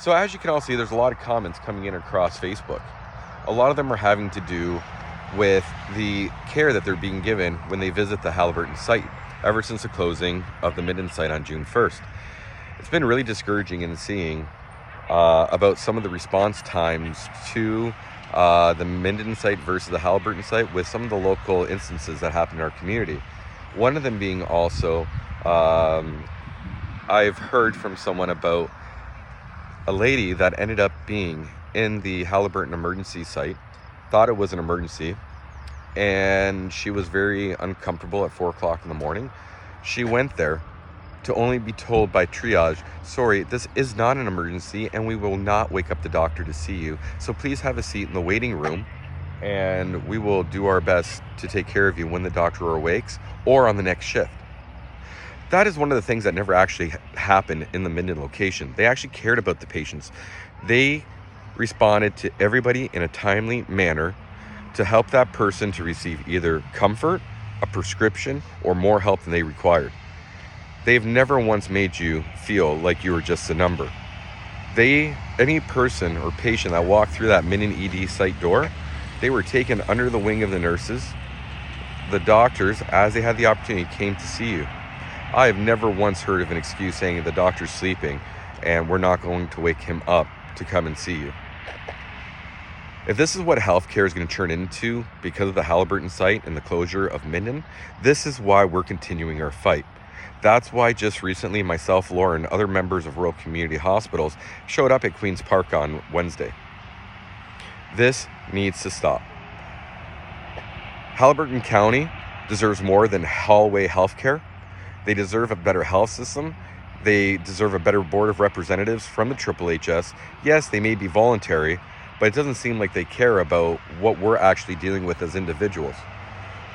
So as you can all see, there's a lot of comments coming in across Facebook. A lot of them are having to do with the care that they're being given when they visit the Haliburton site ever since the closing of the Minden site on June 1st. It's been really discouraging in seeing about some of the response times to the Minden site versus the Haliburton site with some of the local instances that happen in our community. One of them being also, I've heard from someone about a lady that ended up being in the Haliburton emergency site, thought it was an emergency, and she was very uncomfortable at 4 o'clock in the morning. She went there to only be told by triage, sorry, this is not an emergency and we will not wake up the doctor to see you. So please have a seat in the waiting room and we will do our best to take care of you when the doctor awakes or on the next shift. That is one of the things that never actually happened in the Minden location. They actually cared about the patients. They responded to everybody in a timely manner to help that person to receive either comfort, a prescription, or more help than they required. They've never once made you feel like you were just a number. Any person or patient that walked through that Minden ED site door, they were taken under the wing of the nurses. The doctors, as they had the opportunity, came to see you. I have never once heard of an excuse saying the doctor's sleeping and we're not going to wake him up to come and see you. If this is what healthcare is going to turn into because of the Haliburton site and the closure of Minden, this is why we're continuing our fight. That's why just recently myself, Laura, and other members of rural community hospitals showed up at Queen's Park on Wednesday. This needs to stop. Haliburton County deserves more than hallway healthcare. They deserve a better health system. They deserve a better board of representatives from the HHS. Yes, they may be voluntary, but it doesn't seem like they care about what we're actually dealing with as individuals.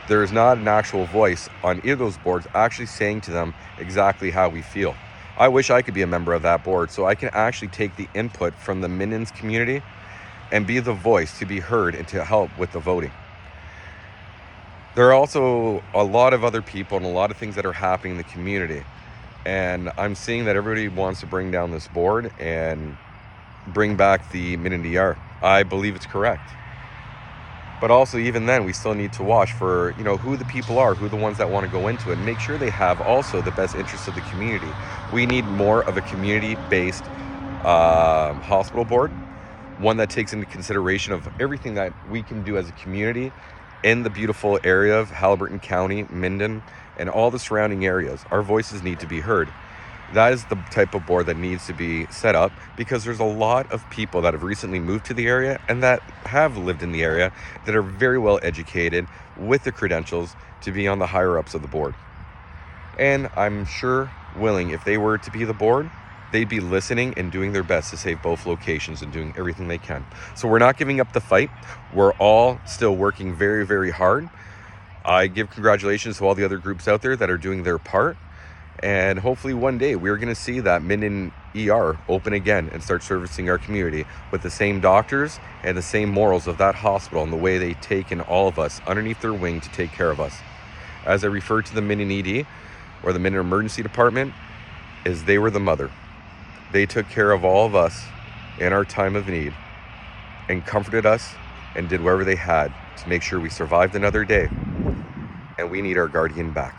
There is not an actual voice on either of those boards actually saying to them exactly how we feel. I wish I could be a member of that board so I can actually take the input from the Minden's community and be the voice to be heard and to help with the voting. There are also a lot of other people and a lot of things that are happening in the community. And I'm seeing that everybody wants to bring down this board and bring back the Minden DR. I believe it's correct. But also, even then, we still need to watch for, who the people are, who the ones that want to go into it, and make sure they have also the best interests of the community. We need more of a community-based hospital board, one that takes into consideration of everything that we can do as a community in the beautiful area of Haliburton County, Minden, and all the surrounding areas. Our voices need to be heard. That is the type of board that needs to be set up because there's a lot of people that have recently moved to the area and that have lived in the area that are very well educated with the credentials to be on the higher ups of the board. And I'm sure willing, if they were to be the board, they'd be listening and doing their best to save both locations and doing everything they can. So we're not giving up the fight. We're all still working very, very hard. I give congratulations to all the other groups out there that are doing their part. And hopefully one day we're going to see that Minden ER open again and start servicing our community with the same doctors and the same morals of that hospital and the way they take in all of us underneath their wing to take care of us. As I refer to the Minden ED or the Minden Emergency Department, is they were the mother. They took care of all of us in our time of need and comforted us and did whatever they had to make sure we survived another day. And we need our guardian back.